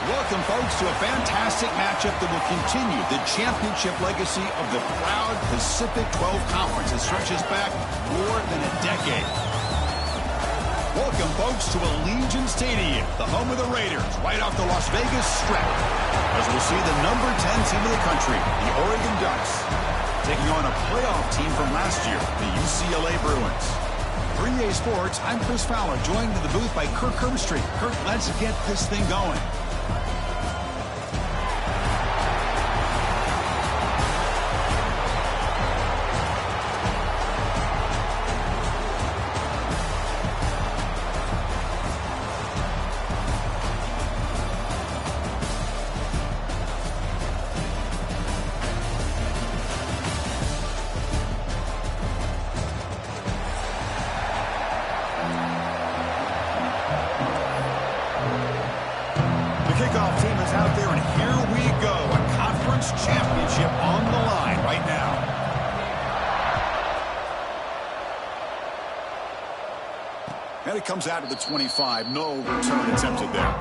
Welcome, folks, to a fantastic matchup that will continue the championship legacy of the proud Pacific 12 Conference that stretches back more than a decade. Welcome, folks, to Allegiant Stadium, the home of the Raiders, right off the Las Vegas Strip, as we'll see the number 10 team of the country, the Oregon Ducks, taking on a playoff team from last year, the UCLA Bruins. For EA Sports, I'm Chris Fowler, joined in the booth by Kirk Herbstreit. Kirk, let's get this thing going. Kickoff team is out there, and here we go. A conference championship on the line right now. And it comes out to the 25. No return attempted there.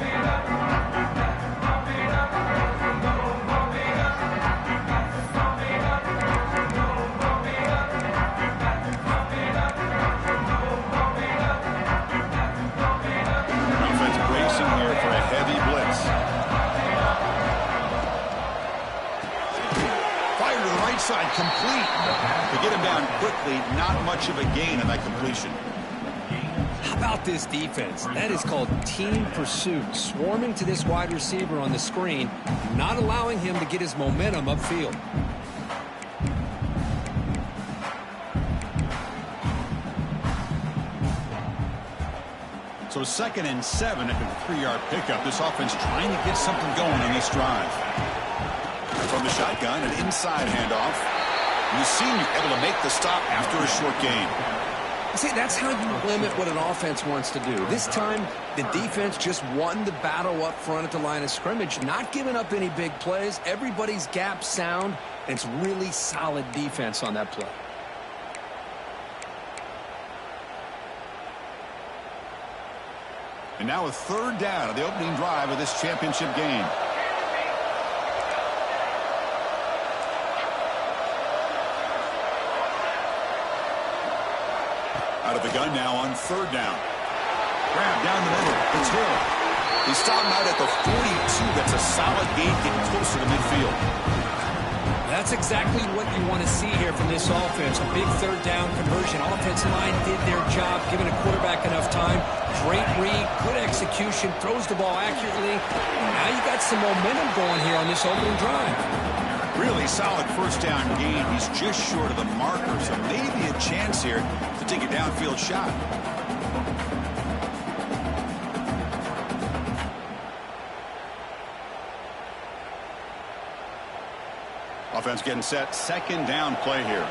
Side complete. To get him down quickly, not much of a gain on that completion. How about this defense? That is called team pursuit. Swarming to this wide receiver on the screen, not allowing him to get his momentum upfield. So 2nd and 7 at the 3-yard pickup. This offense trying to get something going on this drive. From the shotgun, an inside handoff. The senior able to make the stop after a short gain. See, that's how you limit what an offense wants to do. This time, the defense just won the battle up front at the line of scrimmage, not giving up any big plays. Everybody's gap sound, and it's really solid defense on that play. And now a 3rd down of the opening drive of this championship game. Out of the gun now on 3rd down. Grab down the middle. It's Hill. He's stopping out at the 42. That's a solid gain, getting closer to midfield. That's exactly what you want to see here from this offense. A big 3rd down conversion. Offensive line did their job, giving a quarterback enough time. Great read, good execution, throws the ball accurately. Now you got some momentum going here on this opening drive. Really solid 1st down gain. He's just short of the marker, so maybe a chance here to take a downfield shot. Offense getting set. 2nd down play here.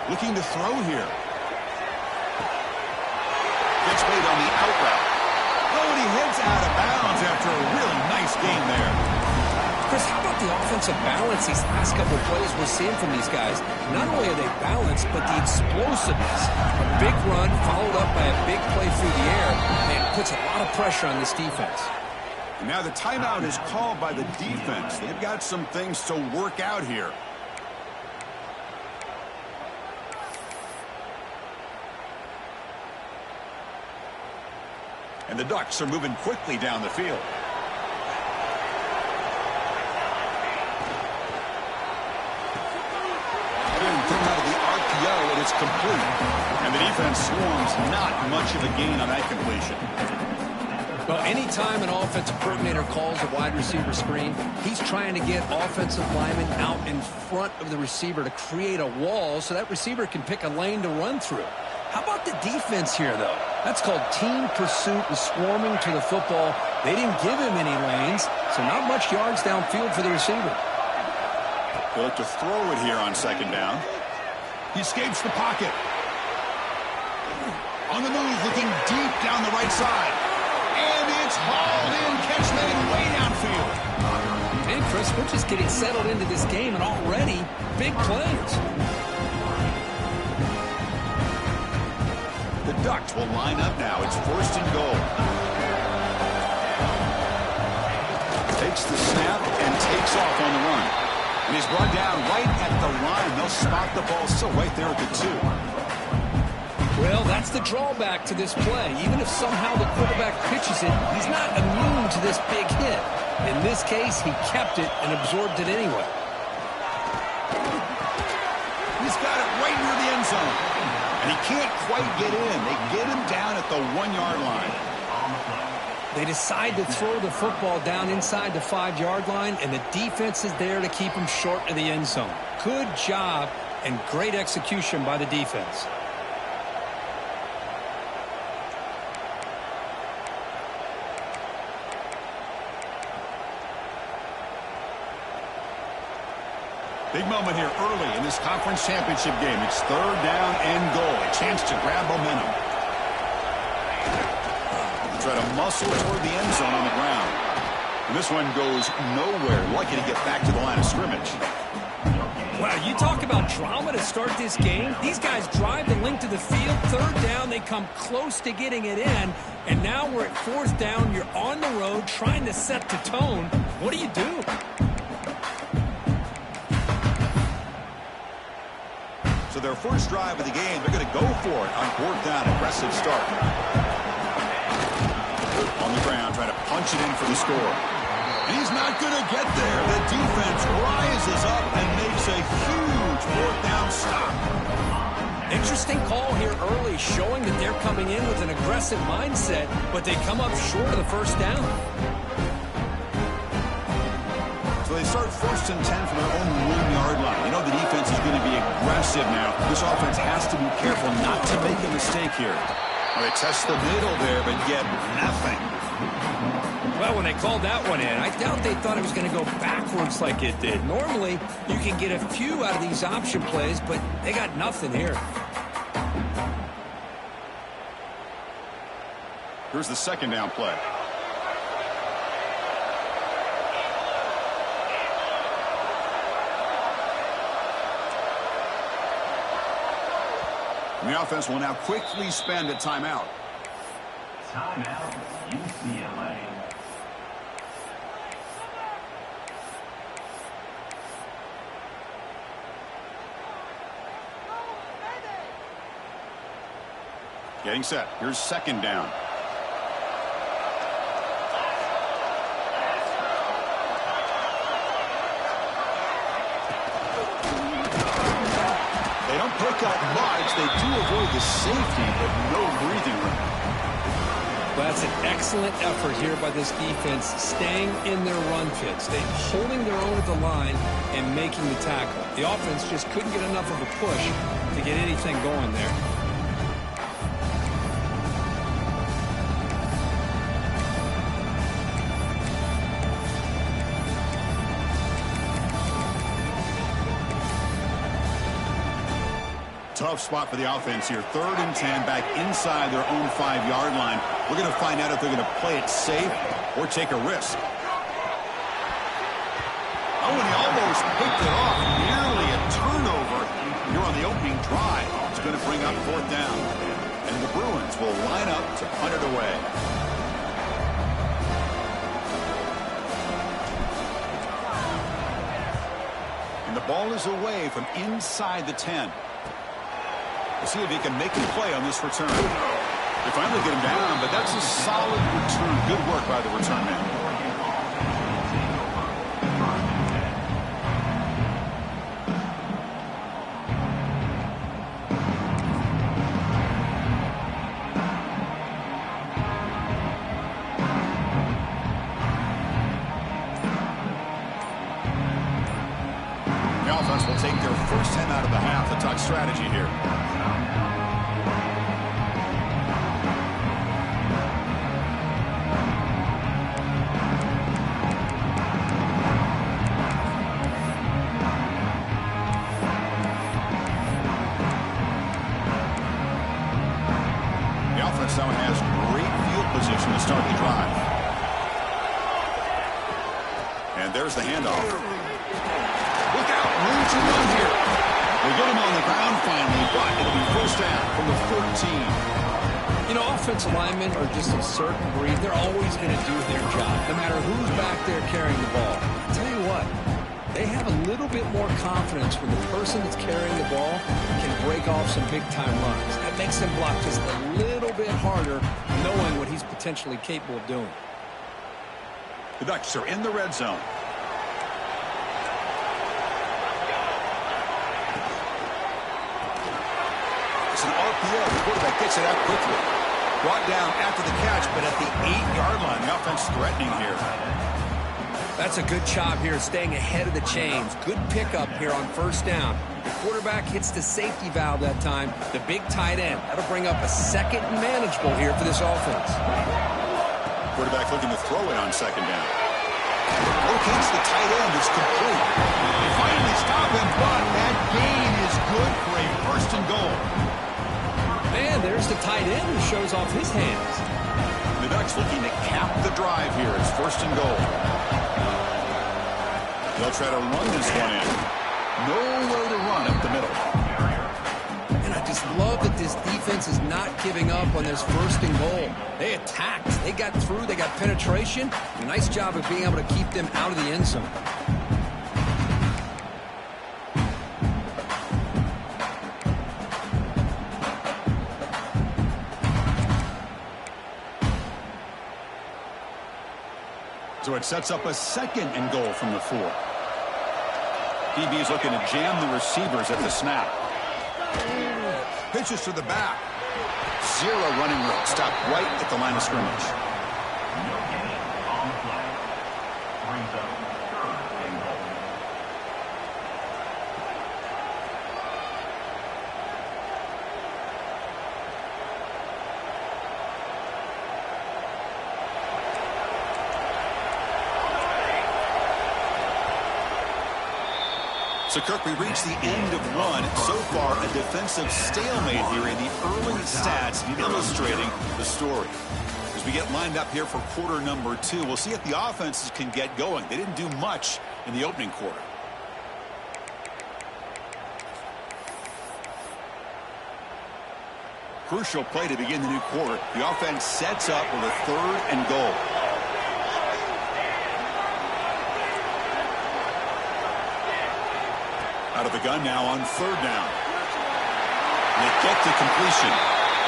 Looking to throw here. Gets made on the out route. Oh, and he heads out of bounds after a really nice game there. Chris, how about the offensive balance these last couple of plays we're seeing from these guys? Not only are they balanced, but the explosiveness. A big run followed up by a big play through the air, and puts a lot of pressure on this defense. And now the timeout is called by the defense. They've got some things to work out here. And the Ducks are moving quickly down the field. Thrown out of the RPO, and it's complete. And the defense swarms, not much of a gain on that completion. Well, anytime an offensive coordinator calls a wide receiver screen, he's trying to get offensive linemen out in front of the receiver to create a wall so that receiver can pick a lane to run through. How about the defense here, though? That's called team pursuit and swarming to the football. They didn't give him any lanes, so not much yards downfield for the receiver. They look to throw it here on 2nd down. He escapes the pocket. On the move, looking deep down the right side. And it's hauled in, catch made way downfield. And Chris, we're just getting settled into this game, and already big plays. Ducks will line up now. It's 1st and goal. Takes the snap and takes off on the run. And he's brought down right at the line. They'll spot the ball still right there at the 2. Well, that's the drawback to this play. Even if somehow the quarterback pitches it, he's not immune to this big hit. In this case, he kept it and absorbed it anyway. He's got it right near the end zone. And he can't quite get in. They get him down at the 1-yard line. They decide to throw the football down inside the 5-yard line, and the defense is there to keep him short of the end zone. Good job and great execution by the defense. Big moment here early in this conference championship game. It's 3rd down and goal. A chance to grab momentum. Try to muscle toward the end zone on the ground. And this one goes nowhere. Lucky to get back to the line of scrimmage. Wow, you talk about drama to start this game. These guys drive the length of the field. 3rd down, they come close to getting it in. And now we're at 4th down. You're on the road trying to set the tone. What do you do? So their first drive of the game, they're going to go for it on 4th down. Aggressive start. On the ground, trying to punch it in for the score. He's not going to get there. The defense rises up and makes a huge 4th down stop. Interesting call here early, showing that they're coming in with an aggressive mindset, but they come up short of the 1st down. So they start 1st and 10 from their own 1-yard line. You know the defense is going to be aggressive now. This offense has to be careful not to make a mistake here. Well, they test the middle there, but get nothing. Well, when they called that one in, I doubt they thought it was going to go backwards like it did. Normally, you can get a few out of these option plays, but they got nothing here. Here's the 2nd down play. And the offense will now quickly spend a timeout. Timeout, UCLA. Getting set. Here's 2nd down. They don't pick up much. They do avoid the safety, but no breathing room. Well, that's an excellent effort here by this defense, staying in their run fits. They're holding their own at the line and making the tackle. The offense just couldn't get enough of a push to get anything going there. Tough spot for the offense here. 3rd and 10 back inside their own 5-yard line. We're going to find out if they're going to play it safe or take a risk. Oh, and he almost picked it off. Nearly a turnover here on the opening drive. It's going to bring up 4th down. And the Bruins will line up to punt it away. And the ball is away from inside the 10. We'll see if he can make a play on this return. They finally get him down, but that's a solid return. Good work by the return man. The offense will take their first 10 out of the half. A touch strategy here. Now has great field position to start the drive. And there's the handoff. Look out, room to run here. They get him on the ground finally, but it'll be 1st down from the 14. You know, offensive linemen are just a certain breed. They're always going to do their job, no matter who's back there carrying the ball. I'll tell you what, they have a little bit more confidence when the person that's carrying the ball can break off some big-time runs. That makes them block just a little bit harder, knowing what he's potentially capable of doing. The Ducks are in the red zone. It's an RPO. The quarterback gets it out quickly. Brought down after the catch, but at the 8-yard line, the offense threatening here. That's a good job here, staying ahead of the chains. Good pickup here on first down. The quarterback hits the safety valve that time. The big tight end. That'll bring up a second and manageable here for this offense. Quarterback looking to throw it on second down. Locates the tight end. It's complete. They finally stop him, but that gain is good for a first and goal. Man, there's the tight end who shows off his hands. The Ducks looking to cap the drive here. It's first and goal. They'll try to run this one in. Nowhere to run up the middle. And I just love that this defense is not giving up on this first and goal. They attacked. They got through. They got penetration. A nice job of being able to keep them out of the end zone. So it sets up a second and goal from the 4. DB is looking to jam the receivers at the snap. Pitches to the back. Zero running room. Stopped right at the line of scrimmage. No gain on the play. Brings up third and goal. So, Kirk, we reached the end of one. So far, a defensive stalemate here in the early stats illustrating the story. As we get lined up here for quarter number 2, we'll see if the offenses can get going. They didn't do much in the opening quarter. Crucial play to begin the new quarter. The offense sets up with a third and goal. Out of the gun now on third down. They get to completion.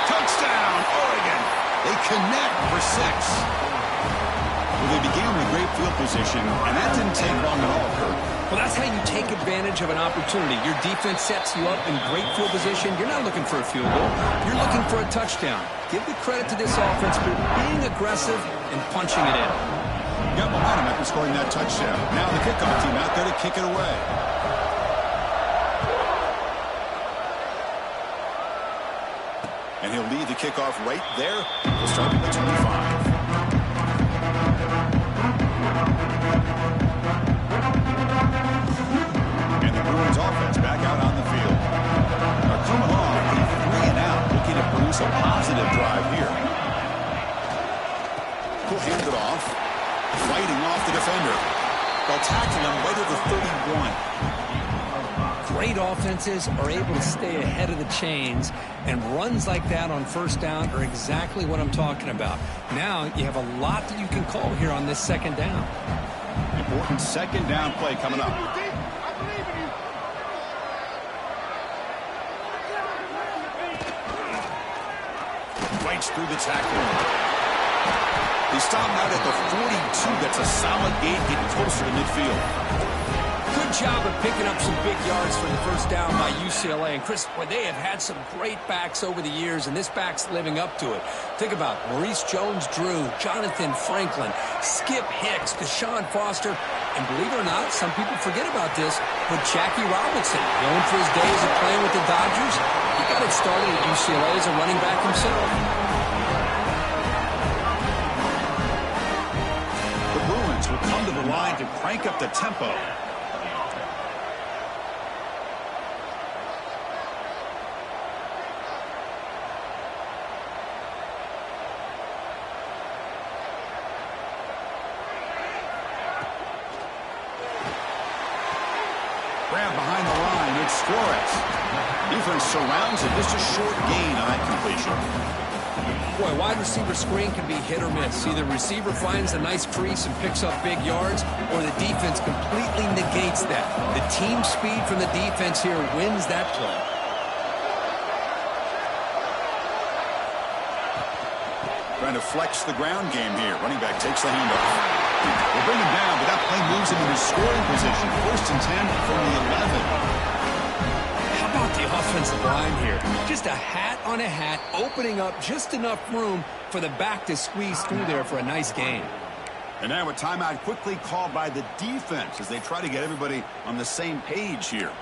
Touchdown, Oregon. They connect for 6. Well, they began with great field position, and that didn't take long at all, Kirk. Well, that's how you take advantage of an opportunity. Your defense sets you up in great field position. You're not looking for a field goal. You're looking for a touchdown. Give the credit to this offense for being aggressive and punching it in. Got momentum after scoring that touchdown. Now the kickoff team out there to kick it away. And he'll lead the kickoff right there. We'll start at the 25. And the Bruins offense back out on the field. Now coming off a 3-and-out, looking to produce a positive drive here. He'll hand it off. Fighting off the defender. They'll tackle him right at the 31. Great offenses are able to stay ahead of the chains, and runs like that on first down are exactly what I'm talking about. Now you have a lot that you can call here on this second down. Important second down play coming up. Fights through the tackle. They stop out at the 42. That's a solid gain, getting closer to midfield. Good job of picking up some big yards for the first down by UCLA. And, Chris, boy, they have had some great backs over the years, and this back's living up to it. Think about Maurice Jones-Drew, Jonathan Franklin, Skip Hicks, Deshaun Foster, and believe it or not, some people forget about this, but Jackie Robinson, known for his days of playing with the Dodgers, he got it started at UCLA as a running back himself. The Bruins will come to the line to crank up the tempo. Grab behind the line, it's Flores. Defense surrounds him, just a short gain on that completion. Boy, wide receiver screen can be hit or miss. Either the receiver finds a nice crease and picks up big yards, or the defense completely negates that. The team speed from the defense here wins that play. Trying to flex the ground game here. Running back takes the handoff. We'll bring him down, but that play moves him into scoring position. 1st and 10 from the 11. How about the offensive line here? Just a hat on a hat, opening up just enough room for the back to squeeze through there for a nice gain. And now a timeout quickly called by the defense as they try to get everybody on the same page here.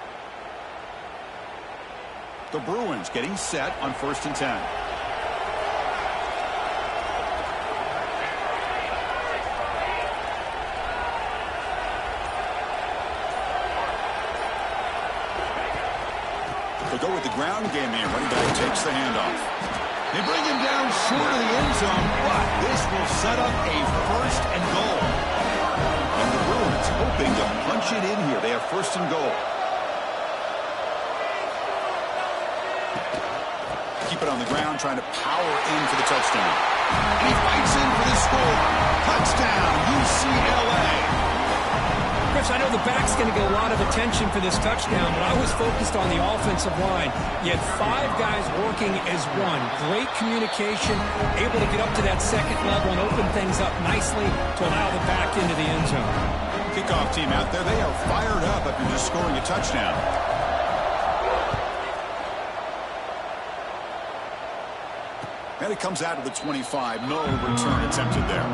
The Bruins getting set on 1st and 10. They'll go with the ground game here. Running back takes the handoff. They bring him down short of the end zone, but this will set up a 1st and goal. And the Bruins hoping to punch it in here. They have 1st and goal. Keep it on the ground, trying to power in for the touchdown. And he fights in for the score. Touchdown, UCLA. Chris, I know the back's going to get a lot of attention for this touchdown, but I was focused on the offensive line. You had 5 guys working as one. Great communication, able to get up to that 2nd level and open things up nicely to allow the back into the end zone. Kickoff team out there, they are fired up after just scoring a touchdown. And it comes out of the 25. No return attempted there.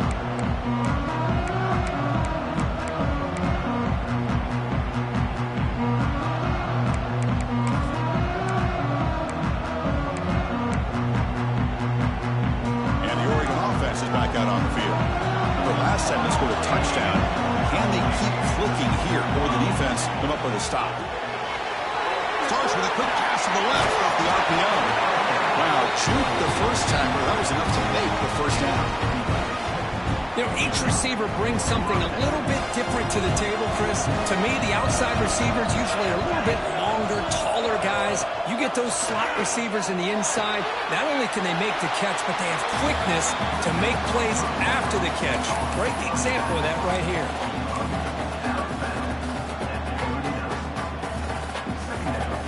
Back out on the field. Remember last time they scored a touchdown. Can they keep clicking here, or the defense come up with a stop? Starts with a quick pass to the left off the RPO. Wow, juked the first time, but that was enough to make the 1st down. You know, each receiver brings something a little bit different to the table, Chris. To me, the outside receivers usually are a little bit longer, taller guys. You get those slot receivers in the inside, not only can they make the catch, but they have quickness to make plays after the catch. Great example of that right here.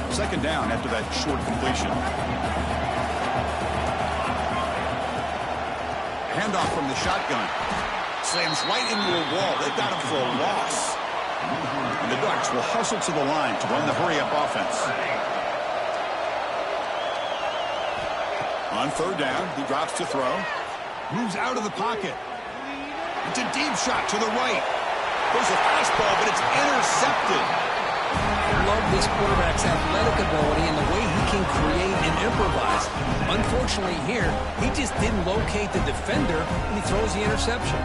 Second down after that short completion. Handoff from the shotgun. Slams right into a wall. They've got him for a loss. And the Ducks will hustle to the line to run the hurry-up offense. On 3rd down, he drops to throw. Moves out of the pocket. It's a deep shot to the right. There's a fastball, but it's intercepted. I love this quarterback's athletic ability and the way he can create and improvise. Unfortunately here, he just didn't locate the defender, and he throws the interception.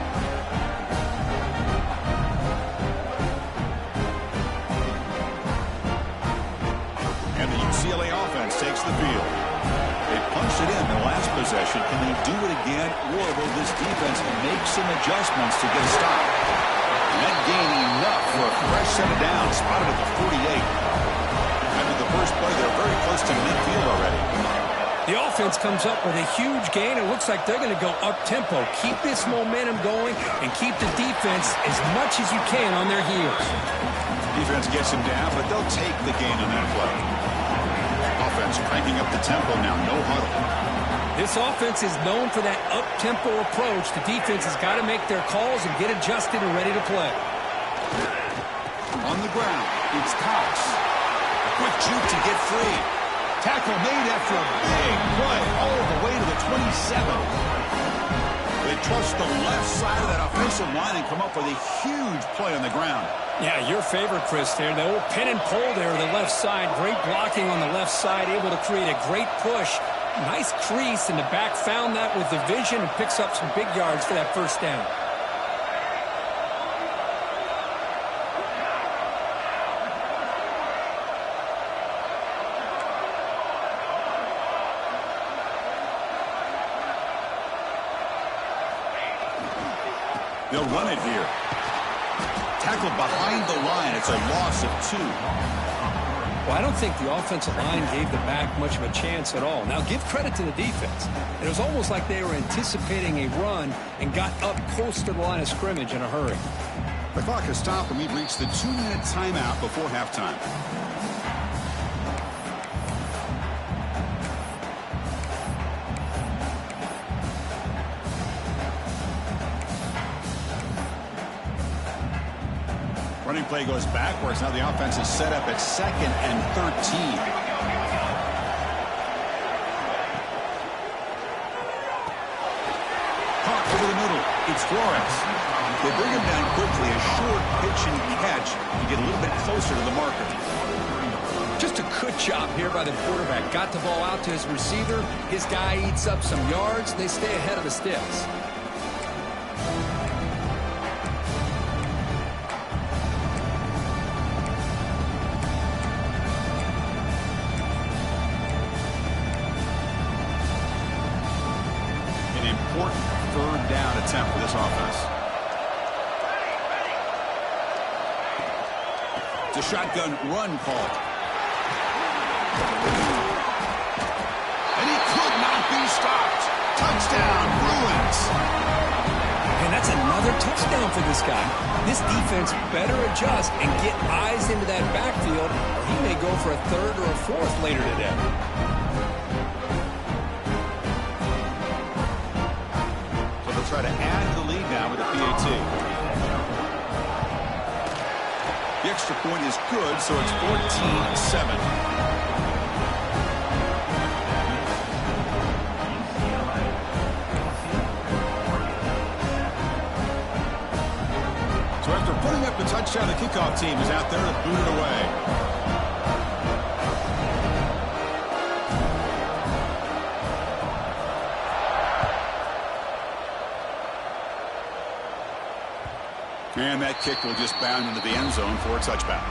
And the UCLA offense takes the field. They punched it in the last possession. Can they do it again, or will this defense make some adjustments to get a stop? That gain enough for a fresh set of downs, spotted at the 48. After the first play, they're very close to midfield already. The offense comes up with a huge gain. It looks like they're going to go up-tempo. Keep this momentum going and keep the defense as much as you can on their heels. Defense gets him down, but they'll take the gain on that play. Offense cranking up the tempo now, no huddle. This offense is known for that up-tempo approach. The defense has got to make their calls and get adjusted and ready to play. On the ground, it's Cox. A quick juke to get free. Tackle made after a big play all the way to the 27. They trust the left side of that offensive line and come up with a huge play on the ground. Yeah, your favorite, Chris, there. The old pin and pull there on the left side. Great blocking on the left side, able to create a great push. Nice crease, and the back found that with the vision and picks up some big yards for that 1st down. They'll run it here. Tackled behind the line. It's a loss of 2. Well, I don't think the offensive line gave the back much of a chance at all. Now, give credit to the defense. It was almost like they were anticipating a run and got up close to the line of scrimmage in a hurry. The clock has stopped, and we've reached the 2-minute timeout before halftime. Running play goes backwards. Now the offense is set up at 2nd and 13. Caught over the middle. It's Flores. They bring him down quickly. A short pitch and catch to get a little bit closer to the marker. Just a good job here by the quarterback. Got the ball out to his receiver. His guy eats up some yards. They stay ahead of the sticks. Attempt for this offense. It's a shotgun run called. And he could not be stopped. Touchdown, Bruins. And that's another touchdown for this guy. This defense better adjust and get eyes into that backfield, or he may go for a third or a fourth later today. Try to add to the lead now with a PAT. The extra point is good, so it's 14-7. So after putting up the touchdown, the kickoff team is out there to boot it away. And that kick will just bound into the end zone for a touchback.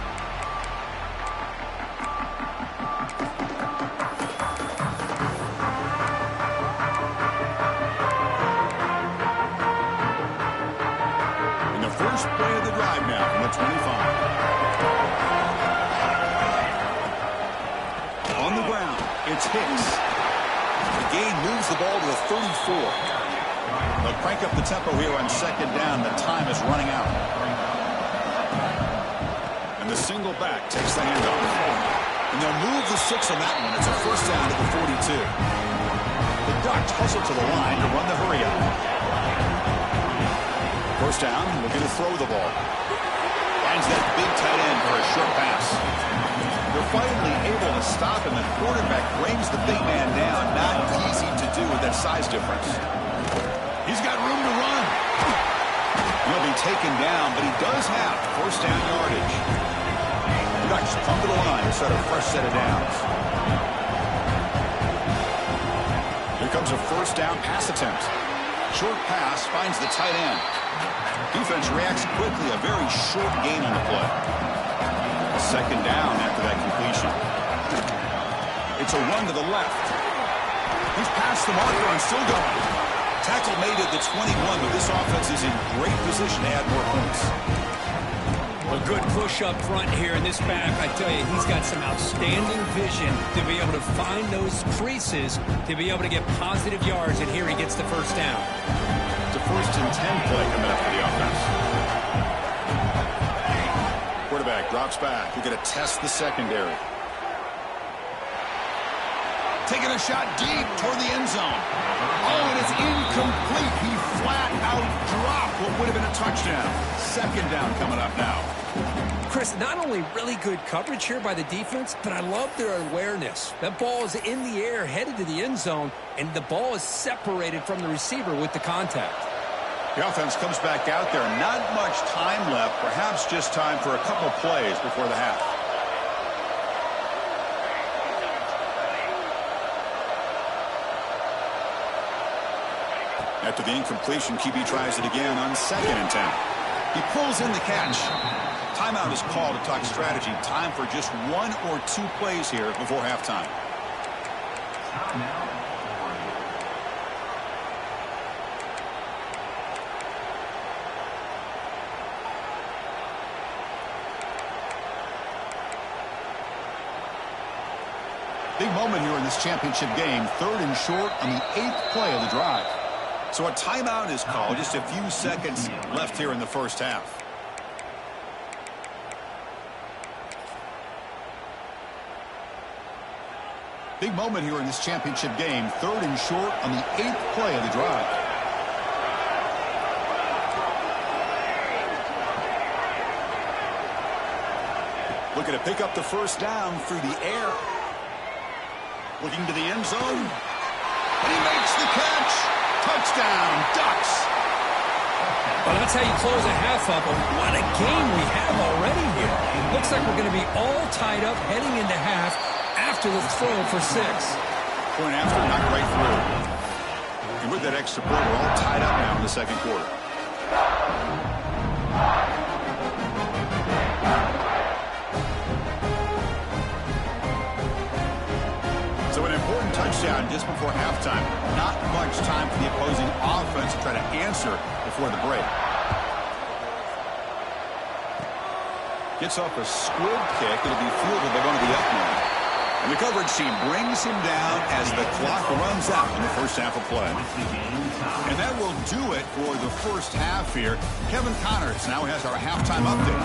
In the first play of the drive now from the 25. On the ground, it's Hicks. The gain moves the ball to the 34. They'll crank up the tempo here on 2nd down. The time is running out. And the single back takes the handoff. And they'll move the 6 on that one. It's a first down to the 42. The Ducks hustle to the line to run the hurry up. First down, looking to throw the ball. Finds that big tight end for a short pass. They're finally able to stop, and the quarterback brings the big man down. Not easy to do with that size difference. He's got room to run. He'll be taken down, but he does have first down yardage. The Ducks come to the line to start a fresh set of downs. Here comes a first down pass attempt. Short pass finds the tight end. Defense reacts quickly. A very short gain on the play. A second down after that completion. It's a run to the left. He's past the marker and still going. Tackle made at the 21, but this offense is in great position to add more points. A good push up front here in this back. I tell you, he's got some outstanding vision to be able to find those creases, to be able to get positive yards, and here he gets the first down. It's a 1st and 10 play coming up for the offense. Quarterback drops back. We're going to test the secondary. Taking a shot deep toward the end zone. Oh, and it's incomplete. He flat out dropped what would have been a touchdown. Second down coming up now. Chris, not only really good coverage here by the defense, but I love their awareness. That ball is in the air, headed to the end zone, and the ball is separated from the receiver with the contact. The offense comes back out there. Not much time left. Perhaps just time for a couple plays before the half. After the incompletion, QB tries it again on 2nd and 10. He pulls in the catch. Timeout is called to talk strategy. Time for just 1 or 2 plays here before halftime. Big moment here in this championship game. 3rd and short on the 8th play of the drive. So a timeout is called. Just a few seconds left here in the first half. Big moment here in this championship game. 3rd and short on the 8th play of the drive. Looking to pick up the first down through the air. Looking to the end zone. And he makes the catch. Touchdown, Ducks. Well, that's how you close a half up. What a game we have already here. Looks like we're going to be all tied up heading into half after the throw for 6. Point after, not right through. And with that extra point, we're all tied up now in the second quarter. So an important touchdown just before halftime. Not much time for the opposing offense to try to answer before the break. Gets off a squib kick. It'll be fielded. They're going to be up now. And the coverage team brings him down as the clock runs out in the first half of play. And that will do it for the first half here. Kevin Connors now has our halftime update.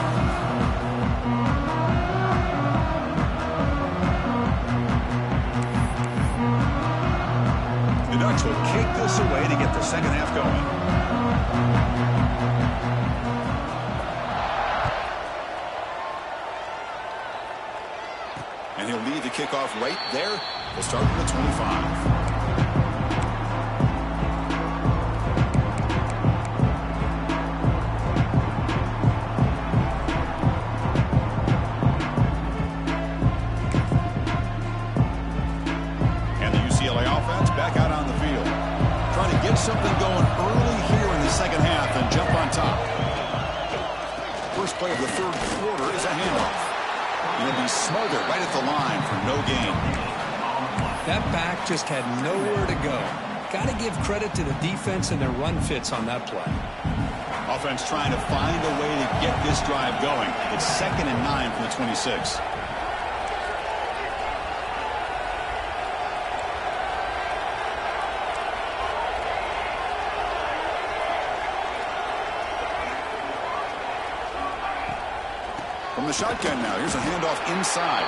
The Ducks will kick this away to get the second half going. And he'll lead the kickoff right there. We'll start with the 25. And the UCLA offense back out on the field. Trying to get something going early here in the second half and jump on top. First play of the third quarter is a handoff. He'll be smothered right at the line for no gain. That back just had nowhere to go. Got to give credit to the defense and their run fits on that play. Offense trying to find a way to get this drive going. It's 2nd and 9 from the 26. From the shotgun now, here's a handoff inside.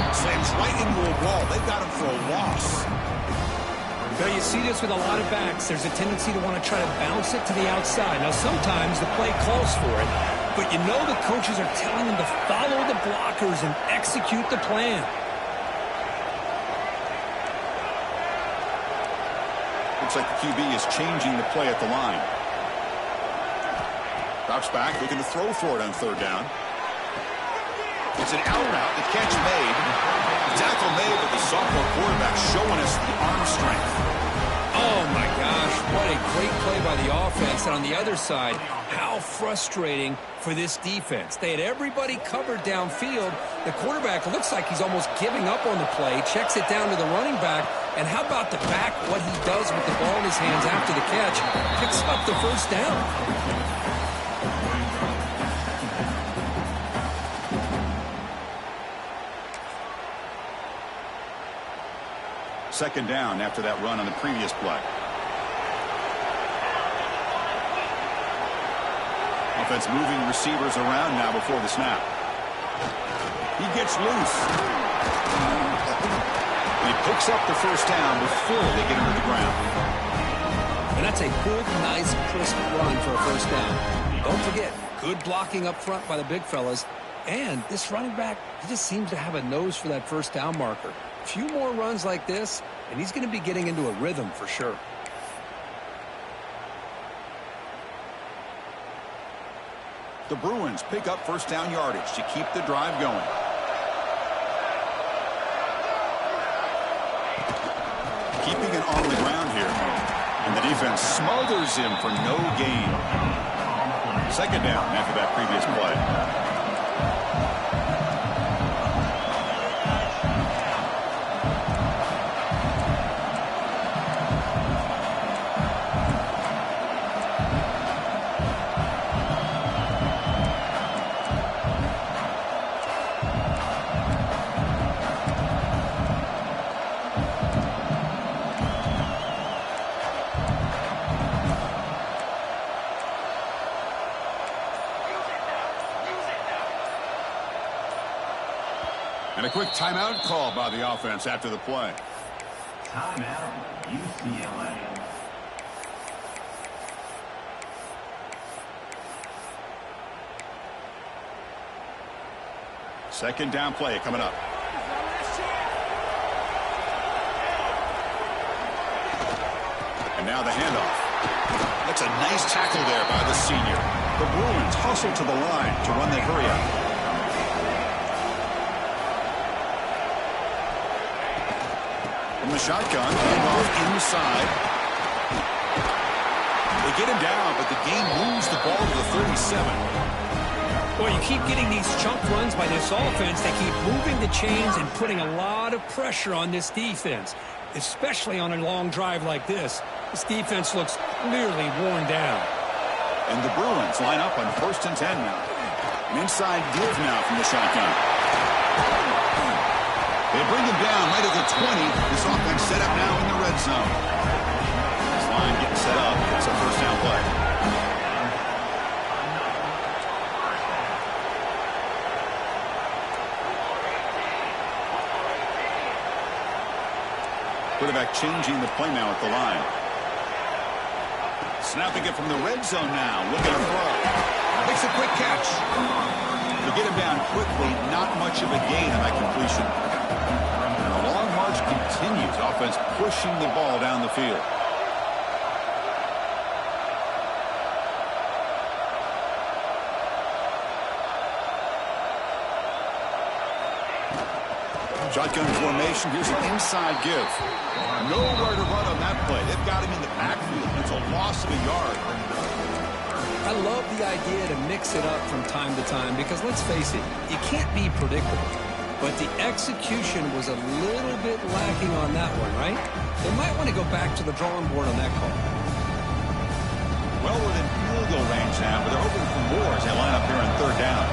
Slams right into a wall. They've got him for a loss. Now you see this with a lot of backs. There's a tendency to want to try to bounce it to the outside. Now sometimes the play calls for it, but you know the coaches are telling them to follow the blockers and execute the plan. Looks like the QB is changing the play at the line. Drops back, looking to throw for it on 3rd down. It's an out route, the catch made. The tackle made, but the sophomore quarterback showing us the arm strength. Oh my gosh, what a great play by the offense. And on the other side, how frustrating for this defense. They had everybody covered downfield. The quarterback looks like he's almost giving up on the play, checks it down to the running back. And how about the back, what he does with the ball in his hands after the catch? Picks up the first down. Second down after that run on the previous play. Offense moving receivers around now before the snap. He gets loose. And he picks up the first down before they get him to the ground. And that's a good, nice, crisp run for a first down. Don't forget, good blocking up front by the big fellas. And this running back, he just seems to have a nose for that first down marker. A few more runs like this, and he's going to be getting into a rhythm for sure. The Bruins pick up first down yardage to keep the drive going. Keeping it on the ground here. And the defense smothers him for no gain. Second down after that previous play. And a quick timeout call by the offense after the play. Timeout, UCLA. Second down play coming up. And now the handoff. That's a nice tackle there by the senior. The Bruins hustle to the line to run that hurry up. From the shotgun, handoff inside. They get him down, but the game moves the ball to the 37. Well, you keep getting these chunk runs by this offense. They keep moving the chains and putting a lot of pressure on this defense, especially on a long drive like this. This defense looks clearly worn down. And the Bruins line up on 1st and 10 now. An inside give now from the shotgun. They bring him down right at the 20. This offense set up now in the red zone. This line getting set up. It's a first down play. Quarterback changing the play now at the line. Snapping it from the red zone now. Looking to throw. Makes a quick catch. To get him down quickly, not much of a gain on that completion. And the long march continues. Offense pushing the ball down the field. Shotgun formation. Here's an inside give. Nowhere to run on that play. They've got him in the backfield. It's a loss of a yard. I love the idea to mix it up from time to time because, let's face it, you can't be predictable. But the execution was a little bit lacking on that one, right? They might want to go back to the drawing board on that call. Well within field goal range now, but they're hoping for more as they line up here on 3rd down.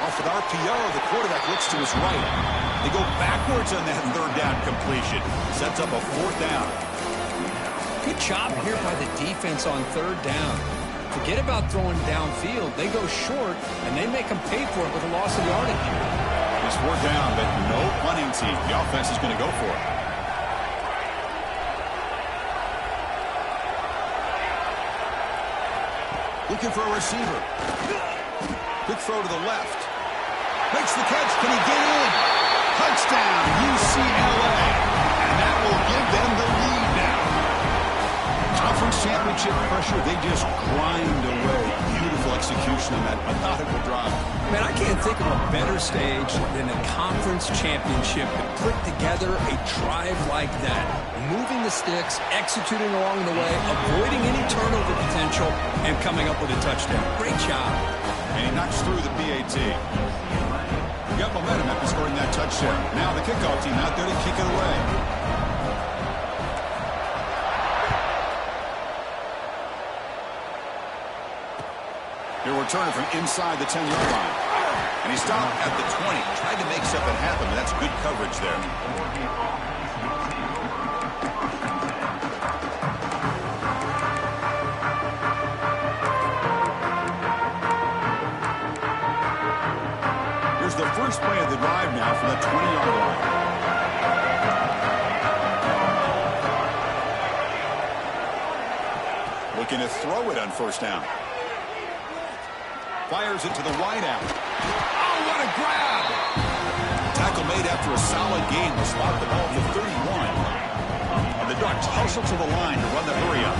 Off with RPO, the quarterback looks to his right. They go backwards on that 3rd down completion. Sets up a 4th down. Good job here by the defense on 3rd down. Forget about throwing downfield. They go short, and they make them pay for it with a loss of yardage. It's 4th down, but no punting team. The offense is going to go for it. Looking for a receiver. Quick throw to the left. Makes the catch. Can he get in? Touchdown, UCLA. And that will give them the lead now. Conference championship pressure, they just grind away. Beautiful execution on that methodical drive. Man, I can't think of a better stage than a conference championship to put together a drive like that. Moving the sticks, executing along the way, avoiding any turnover potential, and coming up with a touchdown. Great job. And he knocks through the PAT. He got momentum after scoring that touchdown. Now the kickoff team out there to kick it away. He'll return it from inside the 10-yard line. And he stopped at the 20. Tried to make something happen, but that's good coverage there. Here's the first play of the drive now from the 20-yard line. Looking to throw it on 1st down. Fires it to the wideout. Oh, what a grab! Tackle made after a solid game will spot the ball for 31. And the Ducks hustle to the line to run the hurry up.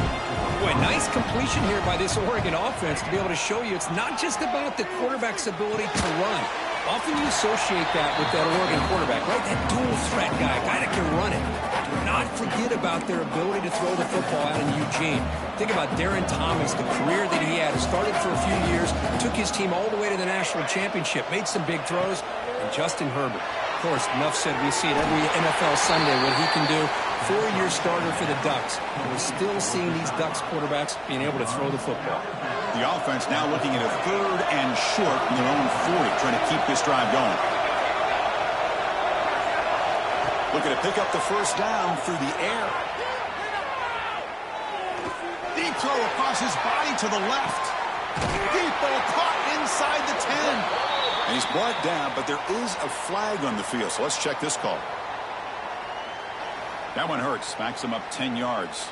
Boy, nice completion here by this Oregon offense to be able to show you it's not just about the quarterback's ability to run. Often you associate that with that Oregon quarterback, right? That dual threat guy that can run it. Do not forget about their ability to throw the football out in Eugene. Think about Darren Thomas, the career that he had. Started for a few years, took his team all the way to the national championship, made some big throws. And Justin Herbert, of course, enough said, we see it every NFL Sunday what he can do. 4-year starter for the Ducks. And we're still seeing these Ducks quarterbacks being able to throw the football. The offense now looking at a 3rd and short from their own 40, trying to keep this drive going. Looking to pick up the 1st down through the air. Deep throw across his body to the left. Deep ball caught inside the 10. And he's brought down, but there is a flag on the field. So let's check this call. That one hurts. Smacks him up 10 yards.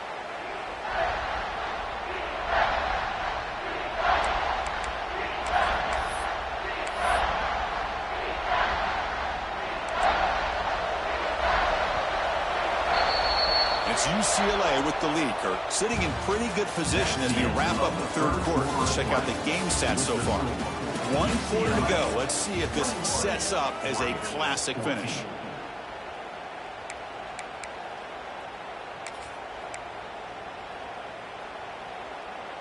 It's UCLA with the lead, Kirk. Sitting in pretty good position as we wrap up the third quarter. Let's check out the game stats so far. 1 quarter to go. Let's see if this sets up as a classic finish.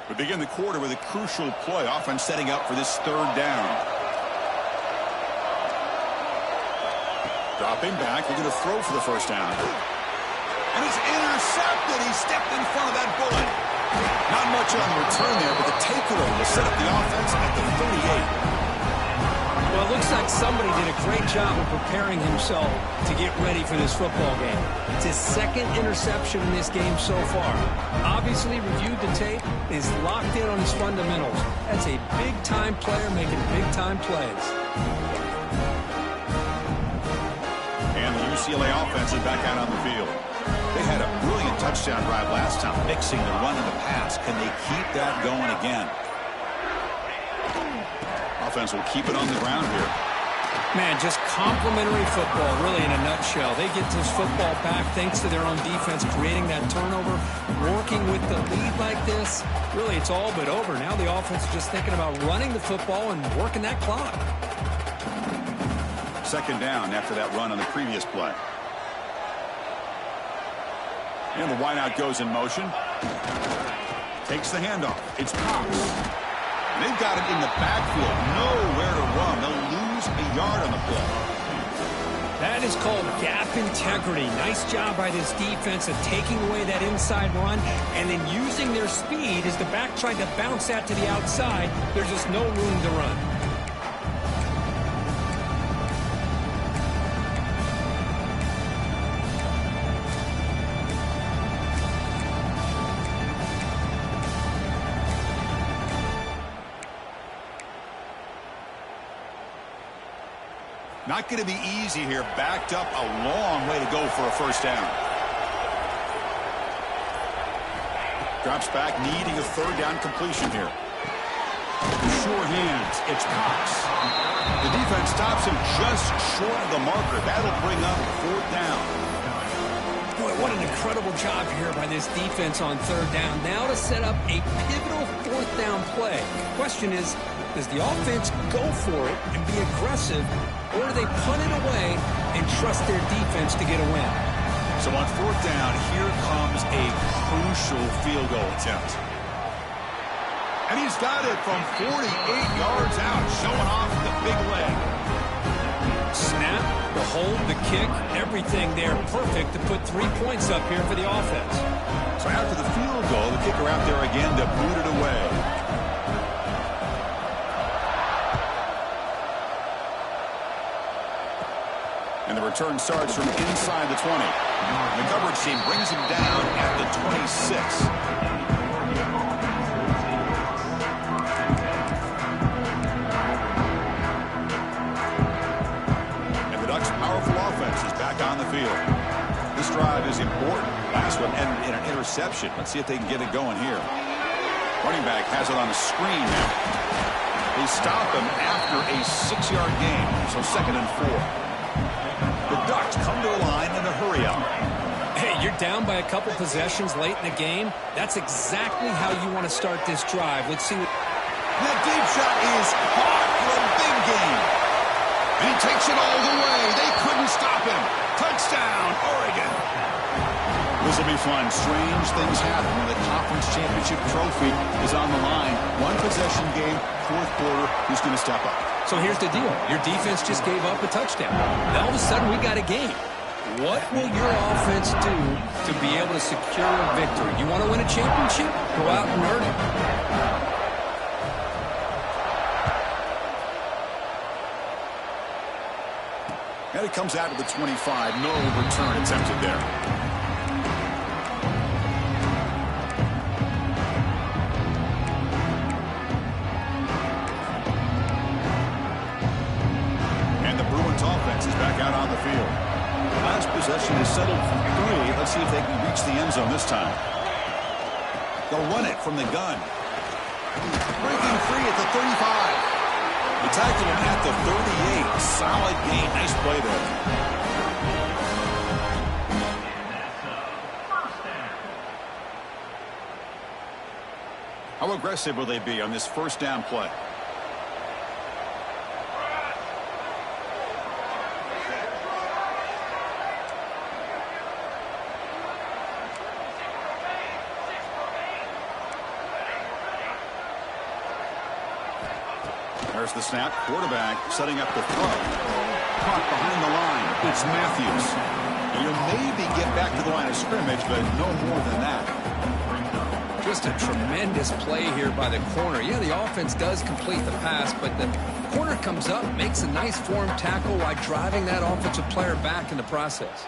We begin the quarter with a crucial play. Offense setting up for this third down. Dropping back. They're going to throw for the first down. And it's intercepted. He stepped in front of that bullet. Not much on the return there, but the takeaway will set up the offense at the 38. Well, it looks like somebody did a great job of preparing himself to get ready for this football game. It's his second interception in this game so far. Obviously reviewed the tape, is locked in on his fundamentals. That's a big-time player making big-time plays. And the UCLA offense is back out on the field. They had a brilliant touchdown drive last time, mixing the run and the pass. Can they keep that going again? Offense will keep it on the ground here. Man, just complimentary football, really, in a nutshell. They get this football back thanks to their own defense, creating that turnover, working with the lead like this. Really, it's all but over. Now the offense is just thinking about running the football and working that clock. Second down after that run on the previous play. And the wideout goes in motion. Takes the handoff. It's Cox. They've got it in the backfield. Nowhere to run. They'll lose a yard on the play. That is called gap integrity. Nice job by this defense of taking away that inside run and then using their speed as the back tried to bounce that to the outside. There's just no room to run. Not going to be easy here. Backed up a long way to go for a first down. Drops back, needing a third down completion here. Sure hands. It's Cox. The defense stops him just short of the marker. That'll bring up fourth down. Boy, what an incredible job here by this defense on third down. Now to set up a pivotal fourth down play. The question is, does the offense go for it and be aggressive, or do they punt it away and trust their defense to get a win? So on fourth down, here comes a crucial field goal attempt. And he's got it from 48 yards out, showing off the big leg. Snap, the hold, the kick, everything there perfect to put 3 points up here for the offense. So after the field goal, the kicker out there again to boot it away. And the return starts from inside the 20. The coverage team brings him down at the 26. And the Ducks' powerful offense is back on the field. This drive is important. Last one ended in an interception. Let's see if they can get it going here. Running back has it on the screen now. They stop him after a 6-yard gain. So 2nd and 4. The Ducks come to the line in a hurry-up. Hey, you're down by a couple possessions late in the game. That's exactly how you want to start this drive. Let's see. That deep shot is caught for a big gain. And he takes it all the way. They couldn't stop him. Touchdown, Oregon. This will be fun. Strange things happen when the conference championship trophy is on the line. One possession game, fourth quarter. Who's going to step up? So here's the deal. Your defense just gave up a touchdown. Now all of a sudden we got a game. What will your offense do to be able to secure a victory? You want to win a championship? Go out and earn it. And it comes out to the 25. No return attempted there. downfield. The last possession is settled for 3. Let's see if they can reach the end zone this time. They'll run it from the gun. Breaking free at the 35. They tackle him at the 38. Solid gain. Nice play there. How aggressive will they be on this first down play? There's the snap. Quarterback setting up the throw. Caught behind the line. It's Matthews. He'll maybe get back to the line of scrimmage, but no more than that. Just a tremendous play here by the corner. Yeah, the offense does complete the pass, but the corner comes up, makes a nice form tackle while driving that offensive player back in the process.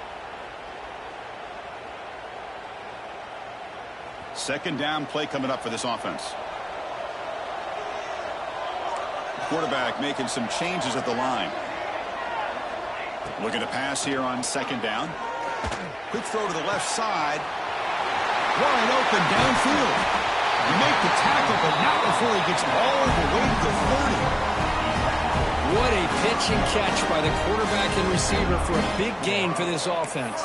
Second down play coming up for this offense. Quarterback making some changes at the line. Looking to pass here on second down. Quick throw to the left side. Wide open downfield. You make the tackle, but not before he gets all the way to the 30. What a pitch and catch by the quarterback and receiver for a big gain for this offense.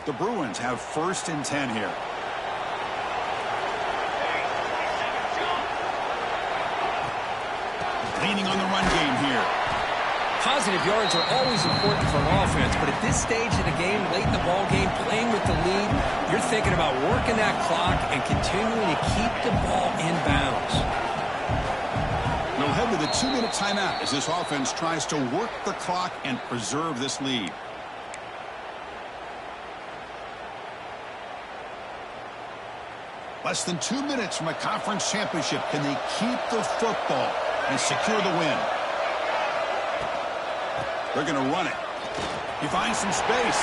The Bruins have 1st and 10 here. Leaning on the run game here. Positive yards are always important for an offense, but at this stage of the game, late in the ball game, playing with the lead, you're thinking about working that clock and continuing to keep the ball in bounds. We'll head to the 2-minute timeout as this offense tries to work the clock and preserve this lead. Less than 2 minutes from a conference championship. Can they keep the football and secure the win? They're going to run it. He finds some space.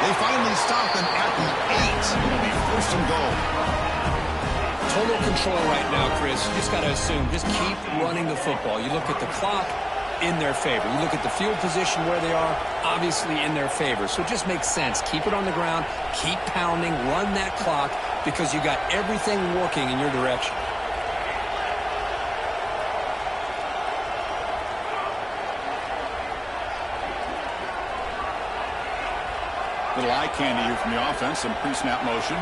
They finally stop him at the 8. It'll be 1st and goal. Total control right now, Chris. You just got to assume, just keep running the football. You look at the clock, in their favor. You look at the field position where they are, obviously in their favor. So it just makes sense. Keep it on the ground, keep pounding, run that clock, because you got everything working in your direction. Little eye candy here from the offense, some pre-snap motion.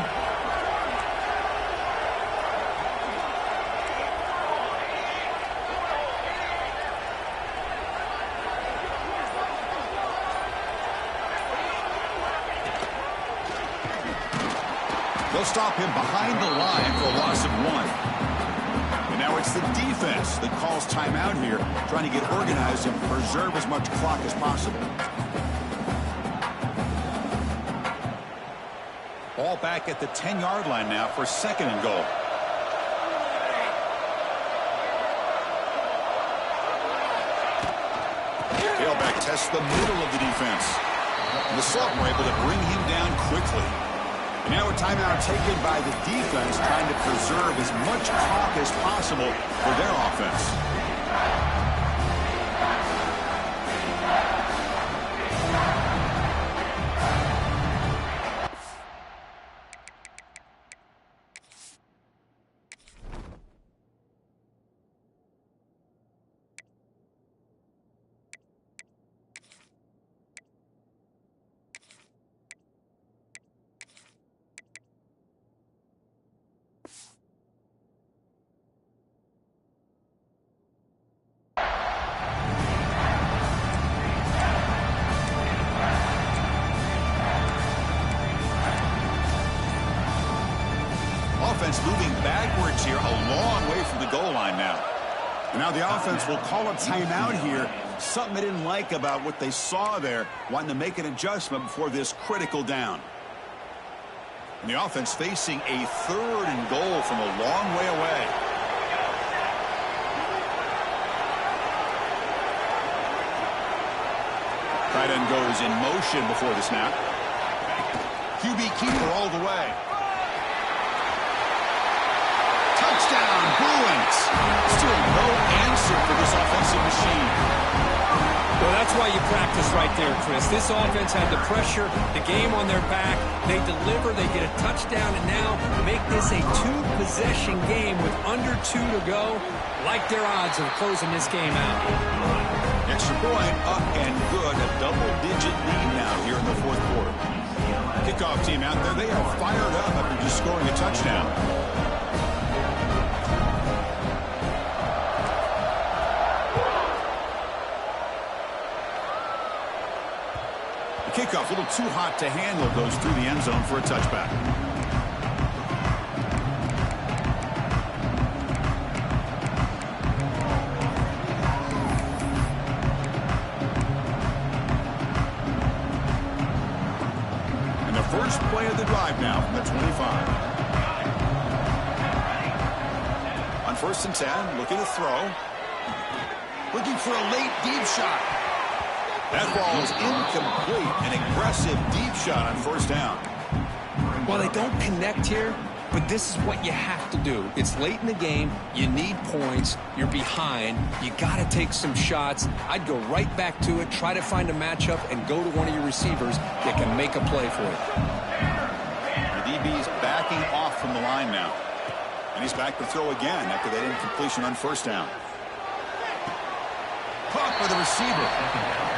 They'll stop him behind the line for a loss of 1. And now it's the defense that calls timeout here, trying to get organized and preserve as much clock as possible. Ball back at the 10-yard line now for 2nd and goal. Tailback tests the middle of the defense. And the Salt were able to bring him down quickly. And now a timeout taken by the defense, trying to preserve as much clock as possible for their offense. Offense moving backwards here, a long way from the goal line now. And now the offense will call a timeout here. Something they didn't like about what they saw there, wanting to make an adjustment before this critical down. And the offense facing a 3rd and goal from a long way away. lineman goes in motion before the snap. QB keeper all the way. Touchdown, Bruins. Still no answer for this offensive machine. Well, that's why you practice right there, Chris. This offense had the pressure, the game on their back. They deliver, they get a touchdown, and now make this a two-possession game with under 2 to go. Like their odds of closing this game out. Extra point up and good. A double-digit lead now here in the fourth quarter. Kickoff team out there. They are fired up after just scoring a touchdown. The kickoff a little too hot to handle, goes through the end zone for a touchback. And the first play of the drive now from the 25. On 1st and 10, looking to throw. Looking for a late deep shot. That ball is incomplete. An aggressive deep shot on 1st down. Well, they don't connect here, but this is what you have to do. It's late in the game. You need points. You're behind. You got to take some shots. I'd go right back to it, try to find a matchup, and go to one of your receivers that can make a play for you. The DB's backing off from the line now. And he's back to throw again after that incompletion on 1st down. Caught by the receiver.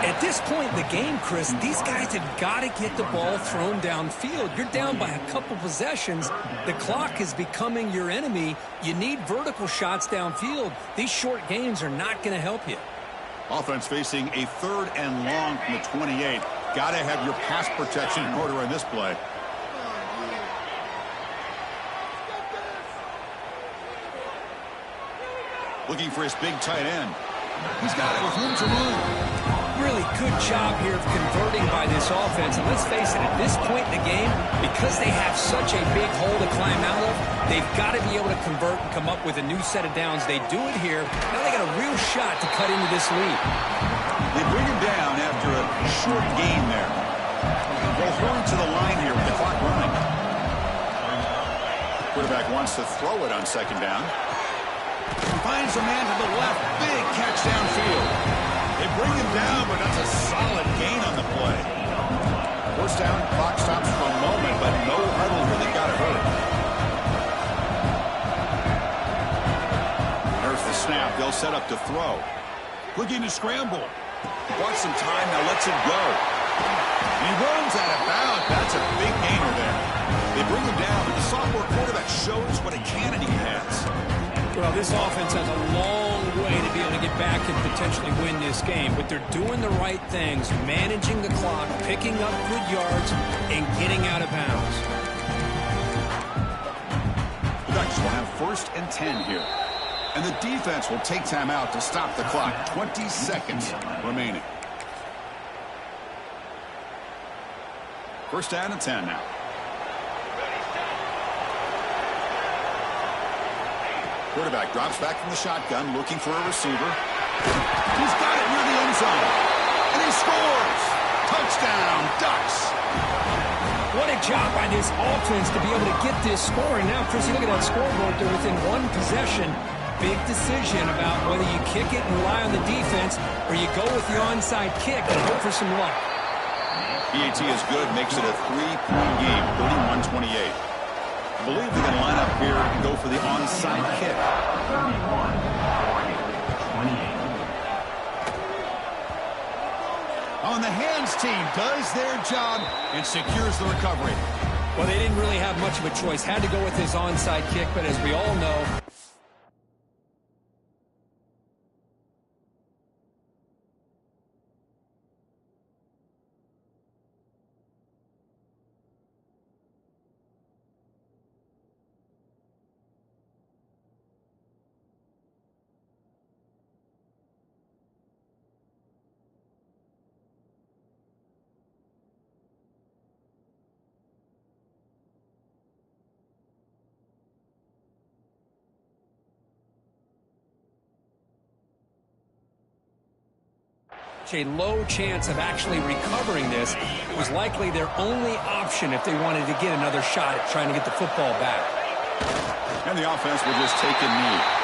At this point in the game, Chris, these guys have got to get the ball thrown downfield. You're down by a couple possessions. The clock is becoming your enemy. You need vertical shots downfield. These short games are not going to help you. Offense facing a 3rd and long from the 28. Got to have your pass protection in order on this play. Looking for his big tight end. He's got it with room to move. Really good job here of converting by this offense. And let's face it, at this point in the game, because they have such a big hole to climb out of, they've got to be able to convert and come up with a new set of downs. They do it here. Now they got a real shot to cut into this lead. They bring him down after a short gain there. They'll hurry to the line here with the clock running. Quarterback wants to throw it on 2nd down. Finds a man to the left. Big catch downfield. They bring him down, but that's a solid gain on the play. 1st down, clock stops for a moment, but no huddle really got it hurt. There's the snap. They'll set up to throw. Looking to scramble. Wants some time, now lets it go. And he runs out of bounds. That's a big gainer there. They bring him down, but the sophomore quarterback shows what a cannon he has. Well, this offense has a long way to be able to get back and potentially win this game, but they're doing the right things, managing the clock, picking up good yards, and getting out of bounds. The Ducks will have 1st and 10 here. And the defense will take time out to stop the clock. 20 seconds remaining. 1st down and 10 now. Quarterback drops back from the shotgun, looking for a receiver. He's got it near the end zone. And he scores! Touchdown, Ducks! What a job by this offense to be able to get this score. And now, Chris, you look at that scoreboard. They're within 1 possession. Big decision about whether you kick it and rely on the defense or you go with the onside kick and hope for some luck. PAT is good, makes it a 3-point game, 31-28. I believe they're going to line up here and go for the onside kick. 31-28. On the hands team does their job and secures the recovery. Well, they didn't really have much of a choice. Had to go with his onside kick, but as we all know, such a low chance of actually recovering this, it was likely their only option if they wanted to get another shot at trying to get the football back. And the offense will just take a knee.